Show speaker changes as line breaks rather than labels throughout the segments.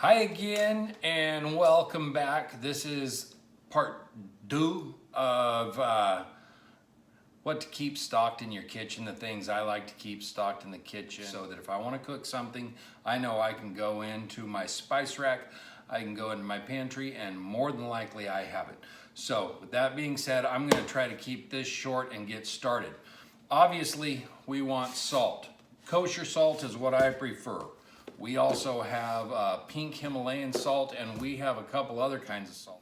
Hi again and welcome back. This is part 2 of what to keep stocked in your kitchen, the things I like to keep stocked in the kitchen so that if I want to cook something, I know I can go into my spice rack, I can go into my pantry, and more than likely I have it. So with that being said, I'm going to try to keep this short and get started. Obviously, we want salt. Kosher salt is what I prefer. We also have pink Himalayan salt, and we have a couple other kinds of salt.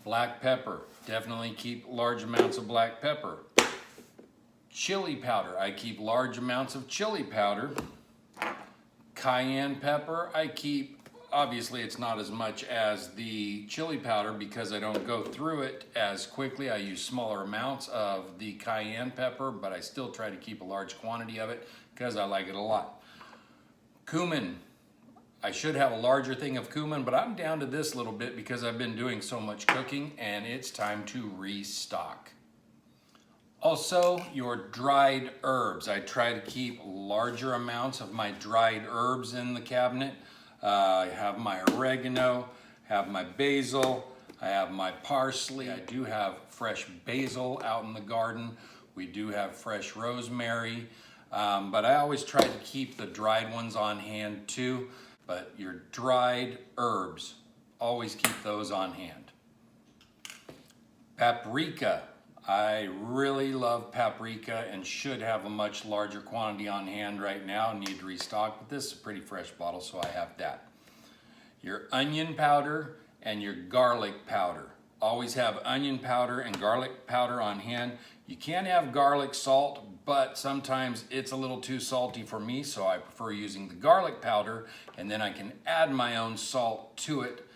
Black pepper, definitely keep large amounts of black pepper. Chili powder, I keep large amounts of chili powder. Cayenne pepper, I keep, obviously it's not as much as the chili powder because I don't go through it as quickly. I use smaller amounts of the cayenne pepper, but I still try to keep a large quantity of it because I like it a lot. Cumin, I should have a larger thing of cumin, but I'm down to this little bit because I've been doing so much cooking and it's time to restock. Also, your dried herbs. I try to keep larger amounts of my dried herbs in the cabinet. I have my oregano, have my basil, I have my parsley. I do have fresh basil out in the garden. We do have fresh rosemary. But I always try to keep the dried ones on hand too. But your dried herbs, always keep those on hand. Paprika. I really love paprika and should have a much larger quantity on hand right now. Need to restock, but this is a pretty fresh bottle, so I have that. Your onion powder and your garlic powder. Always have onion powder and garlic powder on hand. You can have garlic salt, but sometimes it's a little too salty for me, so I prefer using the garlic powder, and then I can add my own salt to it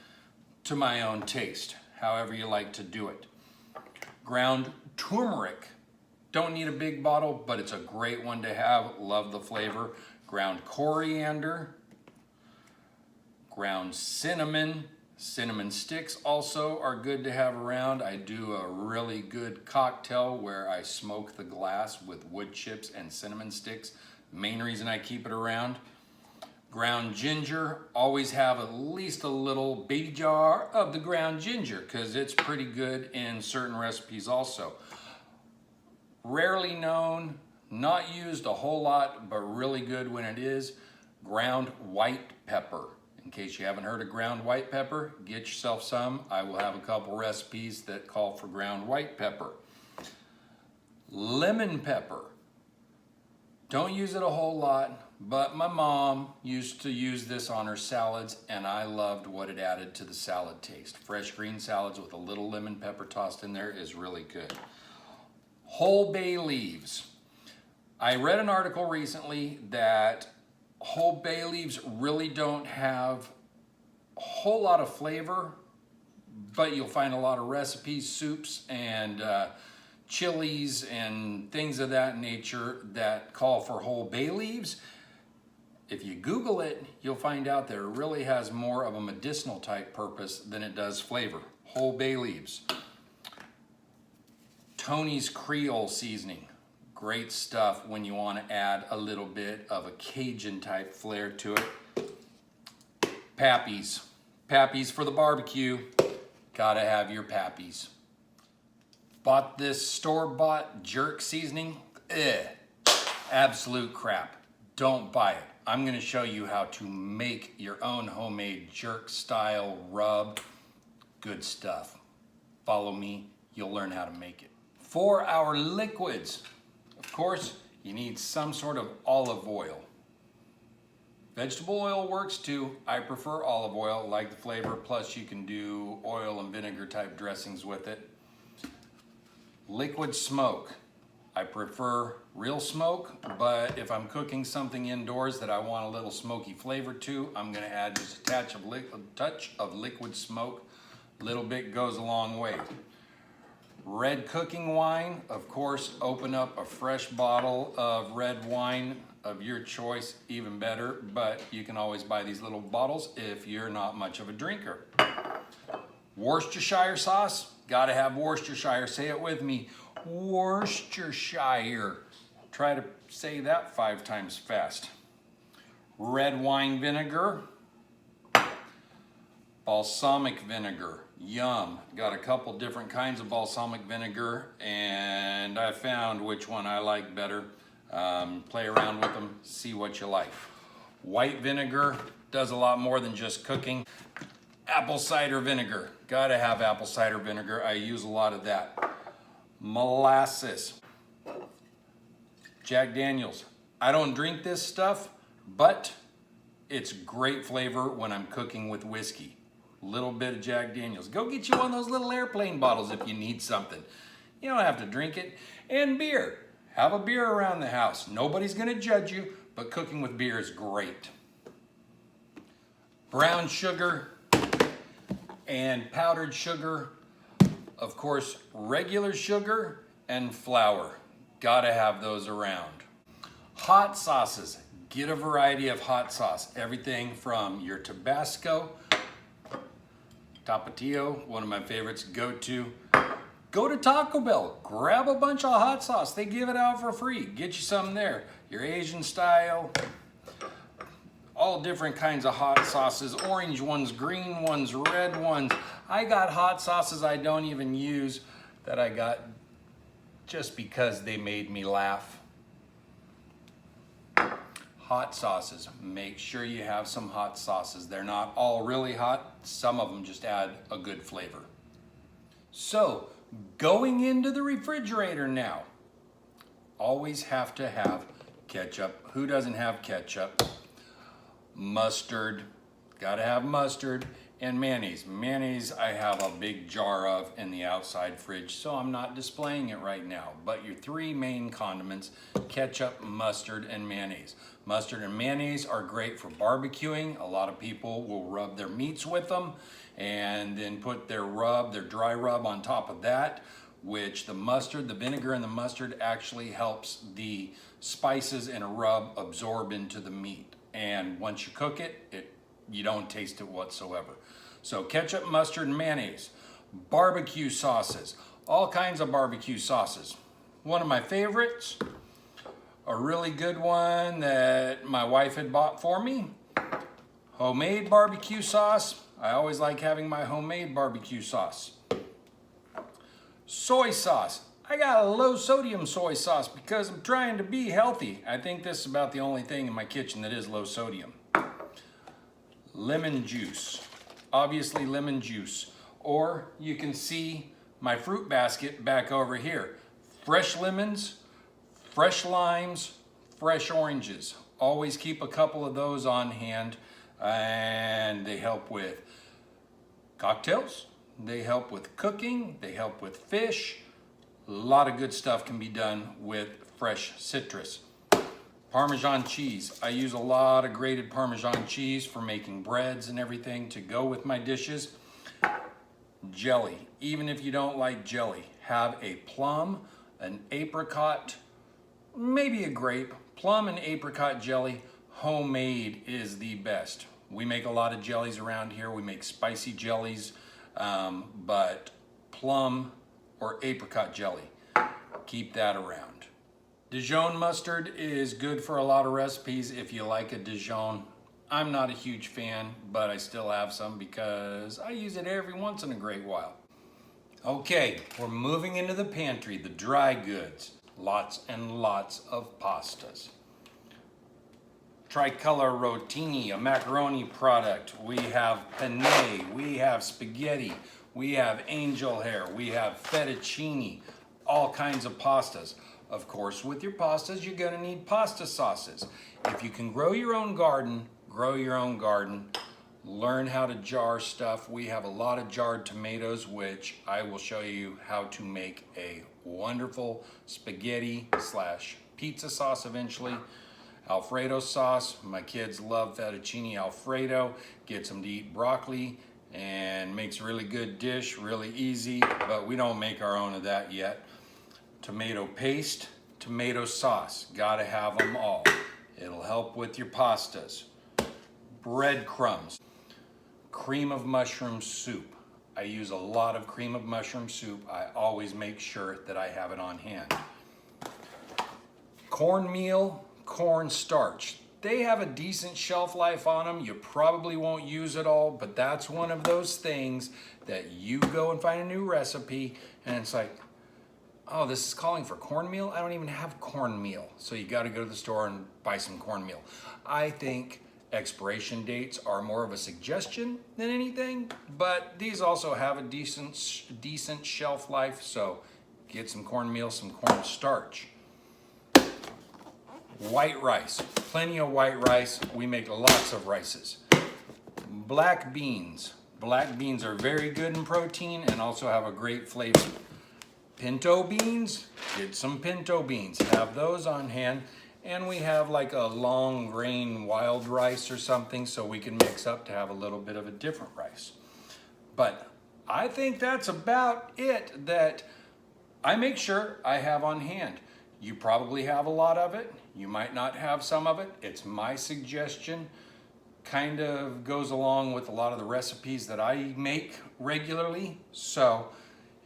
to my own taste, however you like to do it. Ground turmeric. Don't need a big bottle, but it's a great one to have. Love the flavor. Ground coriander. Ground cinnamon. Cinnamon sticks also are good to have around. I do a really good cocktail where I smoke the glass with wood chips and cinnamon sticks. Main reason I keep it around. Ground ginger, always have at least a little baby jar of the ground ginger because it's pretty good in certain recipes also. Rarely known, not used a whole lot, but really good when it is, ground white pepper. In case you haven't heard of ground white pepper, get yourself some. I will have a couple recipes that call for ground white pepper. Lemon pepper. Don't use it a whole lot, but my mom used to use this on her salads, and I loved what it added to the salad taste. Fresh green salads with a little lemon pepper tossed in there is really good. Whole bay leaves. I read an article recently that whole bay leaves really don't have a whole lot of flavor, but you'll find a lot of recipes, soups, and chilies and things of that nature that call for whole bay leaves. If you Google it, you'll find out that it really has more of a medicinal type purpose than it does flavor. Whole bay leaves. Tony's Creole seasoning. Great stuff when you want to add a little bit of a Cajun type flair to it. Pappies. Pappies for the barbecue. Gotta have your pappies. Bought this store-bought jerk seasoning. Absolute crap. Don't buy it. I'm gonna show you how to make your own homemade jerk style rub. Good stuff. Follow me, you'll learn how to make it. For our liquids, of course, you need some sort of olive oil. Vegetable oil works too. I prefer olive oil, like the flavor, plus you can do oil and vinegar type dressings with it. Liquid smoke. I prefer real smoke, but if I'm cooking something indoors that I want a little smoky flavor to, I'm gonna add just a touch of liquid smoke. A little bit goes a long way. Red cooking wine, of course, open up a fresh bottle of red wine of your choice, even better, but you can always buy these little bottles if you're not much of a drinker. Worcestershire sauce, gotta have Worcestershire, say it with me, Worcestershire. Try to say that 5 times fast. Red wine vinegar, Balsamic vinegar, yum. Got a couple different kinds of balsamic vinegar, and I found which one I like better. Play around with them, see what you like. White vinegar does a lot more than just cooking. Apple cider vinegar, gotta have apple cider vinegar. I use a lot of that. Molasses, Jack Daniels. I don't drink this stuff, but it's great flavor when I'm cooking with whiskey. Little bit of Jack Daniels. Go get you one of those little airplane bottles if you need something. You don't have to drink it. And beer. Have a beer around the house. Nobody's gonna judge you, but cooking with beer is great. Brown sugar and powdered sugar. Of course, regular sugar and flour. Gotta have those around. Hot sauces. Get a variety of hot sauce. Everything from your Tabasco, Tapatio, one of my favorites, go to Taco Bell. Grab a bunch of hot sauce. They give it out for free. Get you some there. Your Asian style, all different kinds of hot sauces. Orange ones, green ones, red ones. I got hot sauces I don't even use that I got just because they made me laugh. Hot sauces. Make sure you have some hot sauces. They're not all really hot. Some of them just add a good flavor. So, going into the refrigerator now. Always have to have ketchup. Who doesn't have ketchup? Mustard. Gotta have mustard. And mayonnaise. Mayonnaise I have a big jar of in the outside fridge, so I'm not displaying it right now. But your three main condiments, ketchup, mustard, and mayonnaise. Mustard and mayonnaise are great for barbecuing. A lot of people will rub their meats with them and then put their dry rub on top of that, which the mustard, the vinegar and the mustard actually helps the spices in a rub absorb into the meat. And once you cook it, you don't taste it whatsoever. So ketchup, mustard, and mayonnaise. Barbecue sauces, all kinds of barbecue sauces. One of my favorites, a really good one that my wife had bought for me, homemade barbecue sauce. I always like having my homemade barbecue sauce. Soy sauce. I got a low sodium soy sauce because I'm trying to be healthy. I think this is about the only thing in my kitchen that is low sodium. Lemon juice, obviously lemon juice, or you can see my fruit basket back over here. Fresh lemons, fresh limes, fresh oranges. Always keep a couple of those on hand, and they help with cocktails, they help with cooking, they help with fish. A lot of good stuff can be done with fresh citrus. Parmesan cheese. I use a lot of grated Parmesan cheese for making breads and everything to go with my dishes. Jelly. Even if you don't like jelly, have a plum, an apricot, maybe a grape. Plum and apricot jelly, homemade is the best. We make a lot of jellies around here. We make spicy jellies, but plum or apricot jelly, keep that around. Dijon mustard is good for a lot of recipes if you like a Dijon. I'm not a huge fan, but I still have some because I use it every once in a great while. Okay, we're moving into the pantry, the dry goods. Lots and lots of pastas. Tricolor rotini, a macaroni product. We have penne, we have spaghetti, we have angel hair, we have fettuccine, all kinds of pastas. Of course, with your pastas, you're gonna need pasta sauces. If you can grow your own garden, grow your own garden. Learn how to jar stuff. We have a lot of jarred tomatoes, which I will show you how to make a wonderful spaghetti / pizza sauce eventually. Alfredo sauce. My kids love fettuccine Alfredo. Gets them to eat broccoli and makes a really good dish, really easy, but we don't make our own of that yet. Tomato paste, tomato sauce, gotta have them all. It'll help with your pastas. Breadcrumbs, cream of mushroom soup. I use a lot of cream of mushroom soup. I always make sure that I have it on hand. Cornmeal, cornstarch. They have a decent shelf life on them. You probably won't use it all, but that's one of those things that you go and find a new recipe and it's like, oh, this is calling for cornmeal? I don't even have cornmeal. So you got to go to the store and buy some cornmeal. I think expiration dates are more of a suggestion than anything, but these also have a decent shelf life. So get some cornmeal, some cornstarch. White rice, plenty of white rice. We make lots of rices. Black beans. Black beans are very good in protein and also have a great flavor. Pinto beans, get some pinto beans, have those on hand. And we have like a long grain wild rice or something so we can mix up to have a little bit of a different rice. But I think that's about it that I make sure I have on hand. You probably have a lot of it. You might not have some of it. It's my suggestion. Kind of goes along with a lot of the recipes that I make regularly. So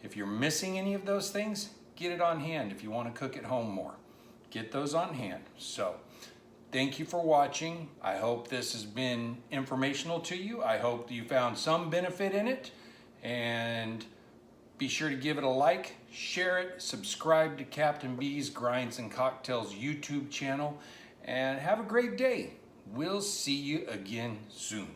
if you're missing any of those things, get it on hand if you want to cook at home more. Get those on hand. So thank you for watching. I hope this has been informational to you. I hope you found some benefit in it. And be sure to give it a like, share it, subscribe to Captain B's Grinds and Cocktails YouTube channel, and have a great day. We'll see you again soon.